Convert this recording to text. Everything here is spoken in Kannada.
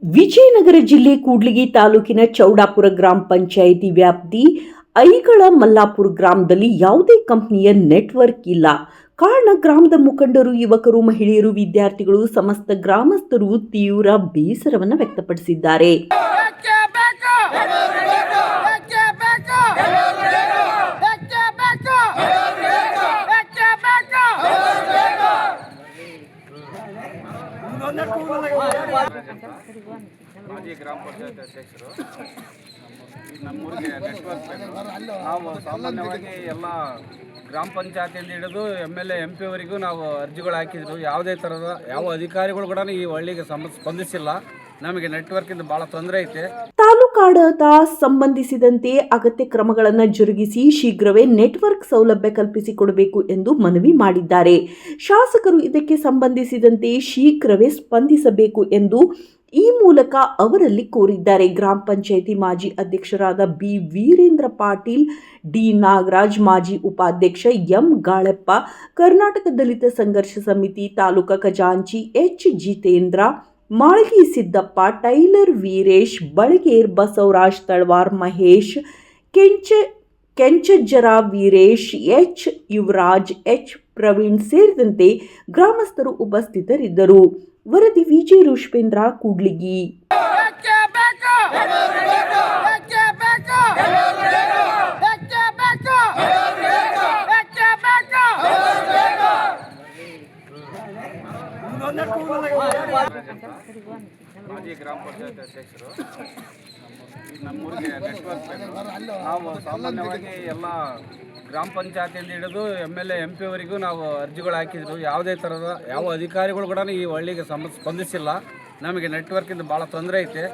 ವಿಜಯನಗರ ಜಿಲ್ಲೆ ಕೂಡ್ಲಿಗಿ ತಾಲೂಕಿನ ಚೌಡಾಪುರ ಗ್ರಾಮ ಪಂಚಾಯಿತಿ ವ್ಯಾಪ್ತಿ ಐಗಳ ಮಲ್ಲಾಪುರ ಗ್ರಾಮದಲ್ಲಿ ಯಾವುದೇ ಕಂಪನಿಯ ನೆಟ್ವರ್ಕ್ ಇಲ್ಲ. ಕಾರಣ ಗ್ರಾಮದ ಮುಖಂಡರು, ಯುವಕರು, ಮಹಿಳೆಯರು, ವಿದ್ಯಾರ್ಥಿಗಳು, ಸಮಸ್ತ ಗ್ರಾಮಸ್ಥರು ತೀವ್ರ ಬೇಸರವನ್ನು ವ್ಯಕ್ತಪಡಿಸಿದ್ದಾರೆ. ಮಾಜಿ ಗ್ರಾಮ ಪಂಚಾಯತ್ ಅಧ್ಯಕ್ಷರು. ನಮ್ಮೂರಿಗೆ ನೆಟ್ವರ್ಕ್ ಬೇಕು. ನಾವು ಸಾಮಾನ್ಯವಾಗಿ ಎಲ್ಲ ಗ್ರಾಮ ಪಂಚಾಯತಿಯಿಂದ ಹಿಡಿದು MLA MP ವರೆಗೂ ನಾವು ಅರ್ಜಿಗಳು ಹಾಕಿದ್ರು. ಯಾವುದೇ ಥರದ ಯಾವ ಅಧಿಕಾರಿಗಳು ಕೂಡ ಈ ಹಳ್ಳಿಗೆ ಸ್ಪಂದಿಸಿಲ್ಲ. ನಮಗೆ ನೆಟ್ವರ್ಕಿಂದ ಭಾಳ ತೊಂದರೆ ಐತೆ. ತಾಲೂಕಾಡಳಿತ ಸಂಬಂಧಿಸಿದಂತೆ ಅಗತ್ಯ ಕ್ರಮಗಳನ್ನು ಜರುಗಿಸಿ ಶೀಘ್ರವೇ ನೆಟ್ವರ್ಕ್ ಸೌಲಭ್ಯ ಕಲ್ಪಿಸಿಕೊಡಬೇಕು ಎಂದು ಮನವಿ ಮಾಡಿದ್ದಾರೆ. ಶಾಸಕರು ಇದಕ್ಕೆ ಸಂಬಂಧಿಸಿದಂತೆ ಶೀಘ್ರವೇ ಸ್ಪಂದಿಸಬೇಕು ಎಂದು ಈ ಮೂಲಕ ಅವರಲ್ಲಿ ಕೋರಿದ್ದಾರೆ. ಗ್ರಾಮ ಪಂಚಾಯಿತಿ ಮಾಜಿ ಅಧ್ಯಕ್ಷರಾದ ಬಿ ವೀರೇಂದ್ರ ಪಾಟೀಲ್, ಡಿ ನಾಗರಾಜ್, ಮಾಜಿ ಉಪಾಧ್ಯಕ್ಷ ಎಂ ಗಾಳಪ್ಪ, ಕರ್ನಾಟಕ ದಲಿತ ಸಂಘರ್ಷ ಸಮಿತಿ ತಾಲೂಕಾ ಖಜಾಂಚಿ ಎಚ್ ಜಿತೇಂದ್ರ, ಮಾಳ್ಗಿ ಸಿದ್ದಪ್ಪ, ಟೈಲರ್ ವೀರೇಶ್, ಬಳಗೇರ್ ಬಸವರಾಜ್, ತಳವಾರ್ ಮಹೇಶ್, ಕೆಂಚಜ್ಜರ ವೀರೇಶ್, ಎಚ್ ಯುವರಾಜ್, ಎಚ್ ಪ್ರವೀಣ್ ಸೇರಿದಂತೆ ಗ್ರಾಮಸ್ಥರು ಉಪಸ್ಥಿತರಿದ್ದರು. ವರದಿ ವಿಜಯ ರುಷ್ಪೇಂದ್ರ, ಕೂಡ್ಲಿಗಿ. ಮಾಜಿ ಗ್ರಾಮ ಪಂಚಾಯತ್ ಅಧ್ಯಕ್ಷರು. ನಮ್ಮೂರಿಗೆ ನೆಟ್ವರ್ಕ್ ಬೇಕು. ನಾವು ಸಾಮಾನ್ಯವಾಗಿ ಎಲ್ಲ ಗ್ರಾಮ ಪಂಚಾಯತಿಯಿಂದ ಹಿಡಿದು MLA MP ವರೆಗೂ ನಾವು ಅರ್ಜಿಗಳು ಹಾಕಿದ್ರು. ಯಾವುದೇ ಥರದ ಯಾವ ಅಧಿಕಾರಿಗಳು ಕೂಡ ಈ ಹಳ್ಳಿಗೆ ಸ್ಪಂದಿಸಿಲ್ಲ. ನಮಗೆ ನೆಟ್ವರ್ಕಿಂದ ಭಾಳ ತೊಂದರೆ ಐತೆ.